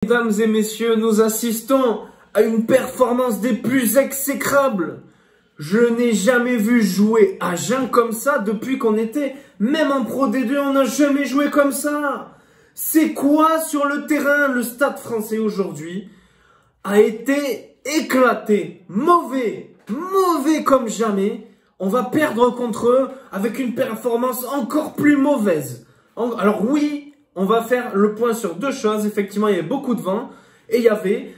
Mesdames et messieurs, nous assistons à une performance des plus exécrables. Je n'ai jamais vu jouer à jeun comme ça depuis qu'on était, même en Pro D2, on n'a jamais joué comme ça. C'est quoi sur le terrain? Le Stade Français aujourd'hui a été éclaté, mauvais comme jamais. On va perdre contre eux avec une performance encore plus mauvaise. Alors oui, on va faire le point sur deux choses. Effectivement, il y avait beaucoup de vent et il y avait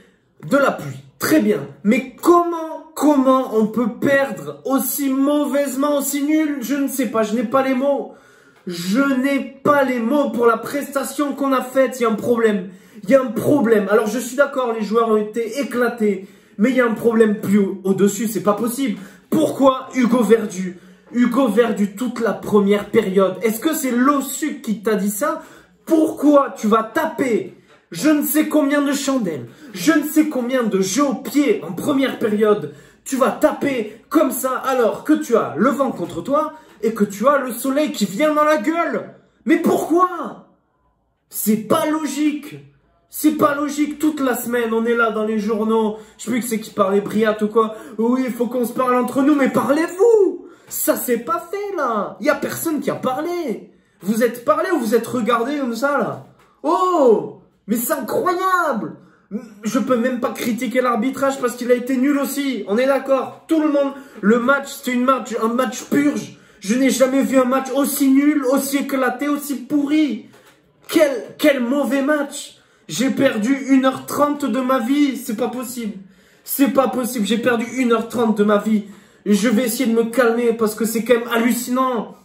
de la pluie. Très bien. Mais comment on peut perdre aussi mauvaisement, aussi nul? Je ne sais pas, je n'ai pas les mots. Je n'ai pas les mots pour la prestation qu'on a faite. Il y a un problème. Il y a un problème. Alors je suis d'accord, les joueurs ont été éclatés. Mais il y a un problème plus au-dessus, c'est pas possible. Pourquoi Hugo Verdu? Hugo Verdu toute la première période. Est-ce que c'est l'OSUC qui t'a dit ça? Pourquoi tu vas taper je ne sais combien de chandelles, je ne sais combien de jeux au pied en première période? Tu vas taper comme ça alors que tu as le vent contre toi et que tu as le soleil qui vient dans la gueule. Mais pourquoi? C'est pas logique. C'est pas logique, toute la semaine, on est là dans les journaux. Je sais plus que c'est qui parlait Briat ou quoi. Oui, il faut qu'on se parle entre nous, mais parlez-vous. Ça s'est pas fait, là. Il y a personne qui a parlé. Vous êtes parlé ou vous êtes regardé comme ça, là? Oh, mais c'est incroyable. Je peux même pas critiquer l'arbitrage parce qu'il a été nul aussi. On est d'accord. Tout le monde, le match, c'est un match purge. Je n'ai jamais vu un match aussi nul, aussi éclaté, aussi pourri. Quel mauvais match. J'ai perdu 1h30 de ma vie. C'est pas possible. C'est pas possible. J'ai perdu 1h30 de ma vie. Je vais essayer de me calmer parce que c'est quand même hallucinant.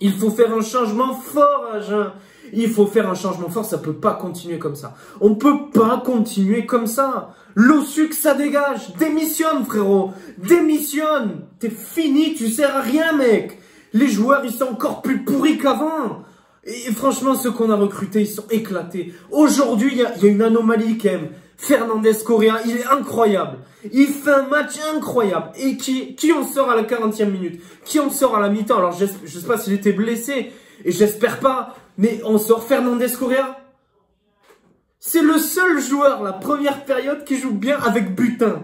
Il faut faire un changement fort à jeun. Il faut faire un changement fort. Ça peut pas continuer comme ça. On peut pas continuer comme ça. L'OSUC, ça dégage. Démissionne, frérot. Démissionne. T'es fini. Tu sers à rien, mec. Les joueurs, ils sont encore plus pourris qu'avant. Et franchement, ceux qu'on a recrutés, ils sont éclatés. Aujourd'hui, il y a une anomalie quand même. Fernandez Correa, il est incroyable. Il fait un match incroyable. Et qui en sort à la 40e minute? Qui en sort à la mi-temps? Alors, je sais pas s'il était blessé. Et j'espère pas. Mais on sort Fernandez Correa. C'est le seul joueur, la première période, qui joue bien avec butin.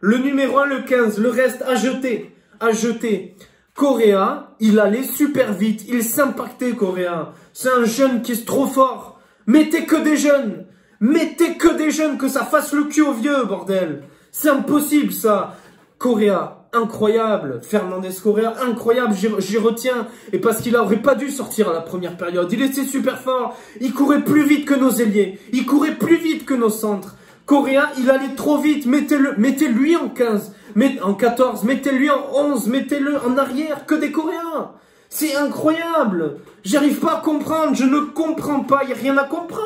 Le numéro 1, le 15. Le reste, à jeter. À jeter. Correa, il allait super vite. Il s'impactait, Correa. C'est un jeune qui est trop fort. Mettez que des jeunes. Mettez que des jeunes, que ça fasse le cul aux vieux, bordel. C'est impossible, ça. Correa, incroyable. Fernandez Correa, incroyable. J'y retiens. Et parce qu'il aurait pas dû sortir à la première période. Il était super fort. Il courait plus vite que nos ailiers. Il courait plus vite que nos centres. Correa, il allait trop vite. Mettez-lui en 15. En 14. Mettez-lui en 11. Mettez-le en arrière. Que des Coréens. C'est incroyable. J'arrive pas à comprendre. Je ne comprends pas. Il n'y a rien à comprendre.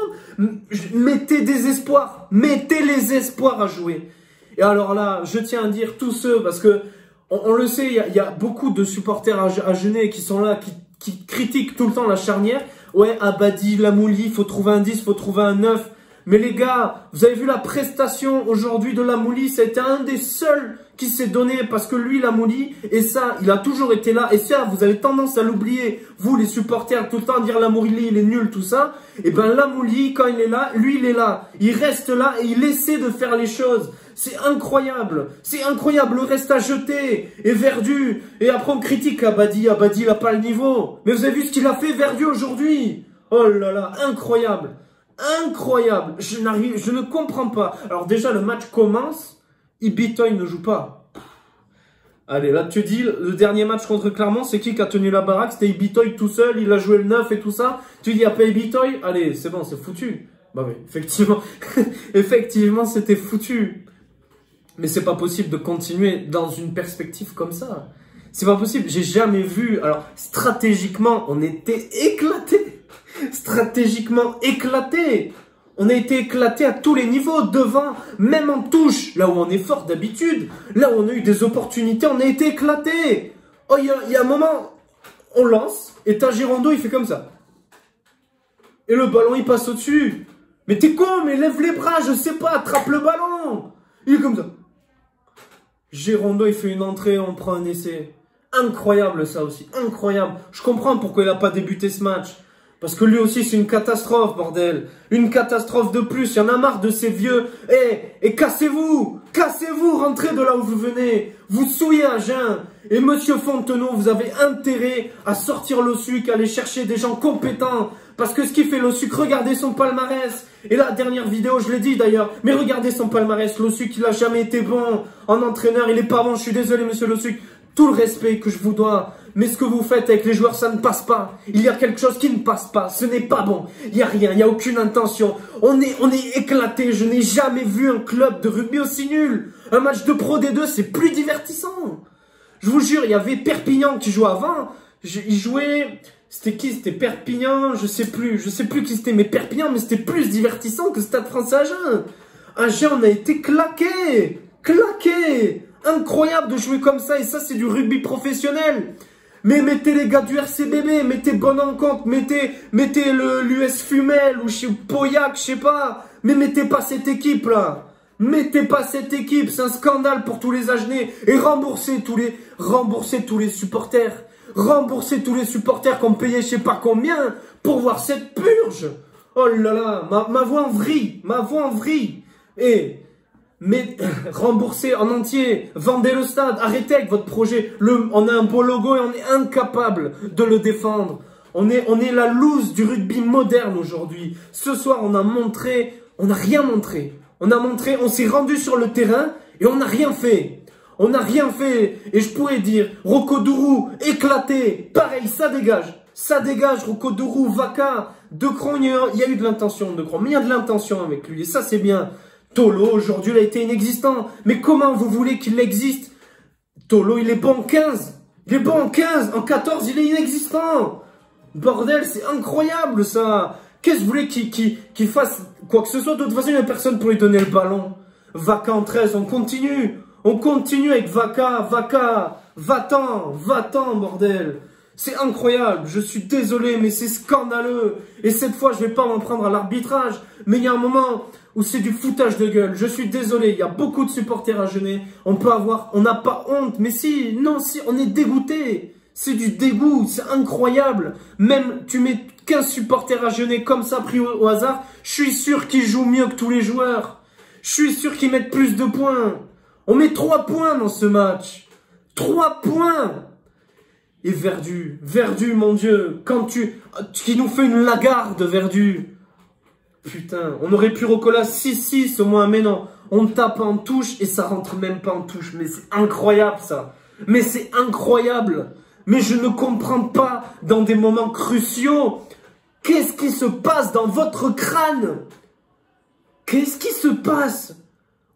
Mettez des espoirs. Mettez les espoirs à jouer. Et alors là, je tiens à dire tous ceux, parce que on le sait, il y a beaucoup de supporters à Genève qui sont là, qui critiquent tout le temps la charnière. Ouais, Abadi, Lamouli, faut trouver un 10, faut trouver un 9. Mais les gars, vous avez vu la prestation aujourd'hui de Lamouli, ça a été un des seuls qui s'est donné parce que lui, Lamouli, et ça, il a toujours été là. Et ça, vous avez tendance à l'oublier, vous les supporters, tout le temps à dire Lamouli, il est nul, tout ça. Et ben Lamouli, quand il est là, lui, il est là. Il reste là et il essaie de faire les choses. C'est incroyable. C'est incroyable. Le reste à jeter. Et Verdu. Et après, on critique Abadi. Abadi, il n'a pas le niveau. Mais vous avez vu ce qu'il a fait, Verdu, aujourd'hui? Oh là là, incroyable. Incroyable. Je ne comprends pas. Alors déjà, le match commence. Ibitoy ne joue pas. Allez, là, tu dis, le dernier match contre Clermont, c'est qui a tenu la baraque? C'était Ibitoy tout seul. Il a joué le 9 et tout ça. Tu dis, après Ibitoy, allez, c'est bon, c'est foutu. Bah oui, effectivement. Effectivement, c'était foutu. Mais c'est pas possible de continuer dans une perspective comme ça. C'est pas possible. J'ai jamais vu. Alors, stratégiquement, on était éclatés. Stratégiquement éclatés. On a été éclatés à tous les niveaux, devant, même en touche, là où on est fort d'habitude, là où on a eu des opportunités, on a été éclatés. Oh, il y a un moment, on lance, et t'as Girondo, il fait comme ça. Et le ballon, il passe au-dessus. Mais t'es con, mais lève les bras, je sais pas, attrape le ballon. Il est comme ça. Girondo, il fait une entrée, on prend un essai. Incroyable ça aussi, incroyable. Je comprends pourquoi il n'a pas débuté ce match. Parce que lui aussi, c'est une catastrophe, bordel. Une catastrophe de plus. Il y en a marre de ces vieux. Et cassez-vous. Cassez-vous. Rentrez de là où vous venez. Vous souillez à jeun. Et monsieur Fontenot, vous avez intérêt à sortir l'OSUC, à aller chercher des gens compétents. Parce que ce qui fait l'OSUC, regardez son palmarès. Et la dernière vidéo, je l'ai dit d'ailleurs. Mais regardez son palmarès. L'OSUC, il a jamais été bon en entraîneur. Il est pas bon. Je suis désolé, monsieur l'OSUC. Tout le respect que je vous dois. Mais ce que vous faites avec les joueurs, ça ne passe pas. Il y a quelque chose qui ne passe pas. Ce n'est pas bon. Il n'y a rien. Il n'y a aucune intention. On est éclaté. Je n'ai jamais vu un club de rugby aussi nul. Un match de Pro D2, c'est plus divertissant. Je vous jure, il y avait Perpignan qui jouait avant. Ils jouaient... C'était qui? C'était Perpignan, je sais plus qui c'était, mais Perpignan, mais c'était plus divertissant que Stade Français Agen. Agen, on a été claqué. Incroyable de jouer comme ça, et ça c'est du rugby professionnel. Mais mettez les gars du RCBB, mettez Bonne en compte, mettez l'US Fumel ou Pauillac, je sais pas. Mais mettez pas cette équipe là. Mettez pas cette équipe, c'est un scandale pour tous les Agenais. Et remboursez tous les supporters. Remboursez tous les supporters qui ont payé je sais pas combien pour voir cette purge. Oh là là, ma voix en vrille. Mais remboursez en entier, vendez le stade, arrêtez avec votre projet. On a un beau logo et on est incapable de le défendre. On est la loose du rugby moderne aujourd'hui. Ce soir, on n'a rien montré. On s'est rendu sur le terrain et on n'a rien fait. Et je pourrais dire, Rocco-Dourou, éclaté, pareil, ça dégage, Rocco-Dourou, Vaca, Decron, il y a eu de l'intention de Decron, mais il y a de l'intention avec lui, et ça c'est bien. Tolo, aujourd'hui, il a été inexistant. Mais comment vous voulez qu'il existe? Tolo, il est bon en 15. En 14, il est inexistant. Bordel, c'est incroyable, ça. Qu'est-ce que vous voulez qu'il fasse quoi que ce soit? De toute façon, il n'y a personne pour lui donner le ballon. Vaca en 13, on continue. On continue avec Vaca. Va-t'en, bordel. C'est incroyable, je suis désolé, mais c'est scandaleux. Et cette fois, je vais pas m'en prendre à l'arbitrage. Mais il y a un moment où c'est du foutage de gueule. Je suis désolé, il y a beaucoup de supporters agenais. On n'a pas honte. Mais si, on est dégoûté. C'est du dégoût, c'est incroyable. Même, tu mets 15 supporters agenais comme ça pris au hasard. Je suis sûr qu'ils jouent mieux que tous les joueurs. Je suis sûr qu'ils mettent plus de points. On met 3 points dans ce match. 3 points. Et Verdu, mon Dieu, qui nous fait une Lagarde, Verdu. Putain, on aurait pu recoller 6-6 au moins, mais non. On tape en touche et ça rentre même pas en touche. Mais c'est incroyable ça. Mais c'est incroyable. Mais je ne comprends pas dans des moments cruciaux. Qu'est-ce qui se passe dans votre crâne? Qu'est-ce qui se passe?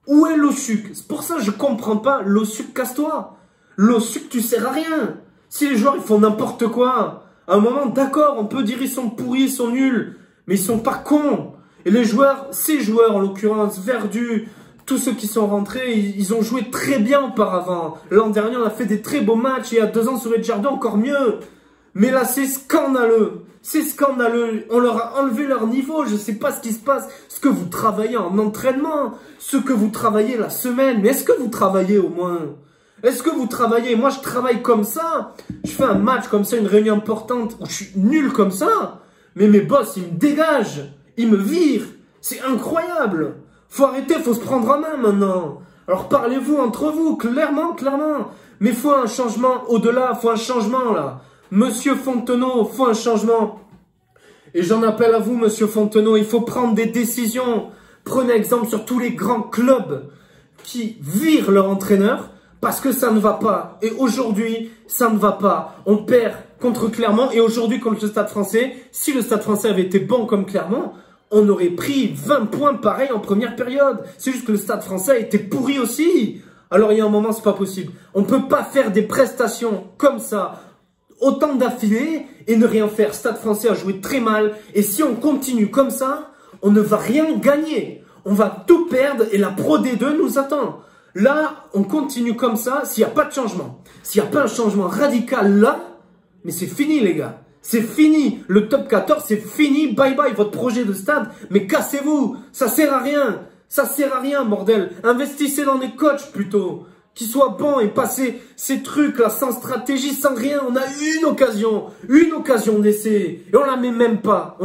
Où est l'OSUC? C'est pour ça que je comprends pas. L'OSUC, casse-toi. L'OSUC, tu sers à rien. Si les joueurs ils font n'importe quoi, à un moment, d'accord, on peut dire ils sont pourris, ils sont nuls, mais ils sont pas cons. Et les joueurs, ces joueurs en l'occurrence, Verdu, tous ceux qui sont rentrés, ils ont joué très bien auparavant. L'an dernier, on a fait des très beaux matchs, et il y a 2 ans sur les Jardins, encore mieux. Mais là, c'est scandaleux. C'est scandaleux. On leur a enlevé leur niveau. Je sais pas ce qui se passe. Ce que vous travaillez en entraînement, ce que vous travaillez la semaine. Mais est-ce que vous travaillez au moins? Est-ce que vous travaillez? Moi, je travaille comme ça. Je fais un match comme ça, une réunion importante où je suis nul comme ça. Mais mes boss, ils me dégagent. Ils me virent. C'est incroyable. Faut arrêter, faut se prendre en main maintenant. Alors parlez-vous entre vous, clairement. Mais faut un changement au-delà. Faut un changement là. Monsieur Fontenot, faut un changement. Et j'en appelle à vous, monsieur Fontenot. Il faut prendre des décisions. Prenez exemple sur tous les grands clubs qui virent leur entraîneur. Parce que ça ne va pas. Et aujourd'hui, ça ne va pas. On perd contre Clermont. Et aujourd'hui, contre le Stade Français, si le Stade Français avait été bon comme Clermont, on aurait pris 20 points pareil en première période. C'est juste que le Stade Français a été pourri aussi. Alors il y a un moment, c'est pas possible. On ne peut pas faire des prestations comme ça, autant d'affilée, et ne rien faire. Stade Français a joué très mal. Et si on continue comme ça, on ne va rien gagner. On va tout perdre et la Pro D2 nous attend. Là, on continue comme ça, s'il n'y a pas de changement. S'il n'y a pas un changement radical là, mais c'est fini les gars. C'est fini. Le top 14, c'est fini. Bye bye votre projet de stade. Mais cassez-vous. Ça sert à rien. Ça sert à rien, bordel. Investissez dans des coachs plutôt. qui soit bon et pas ces trucs là sans stratégie, sans rien. On a une occasion d'essayer et on la met même pas.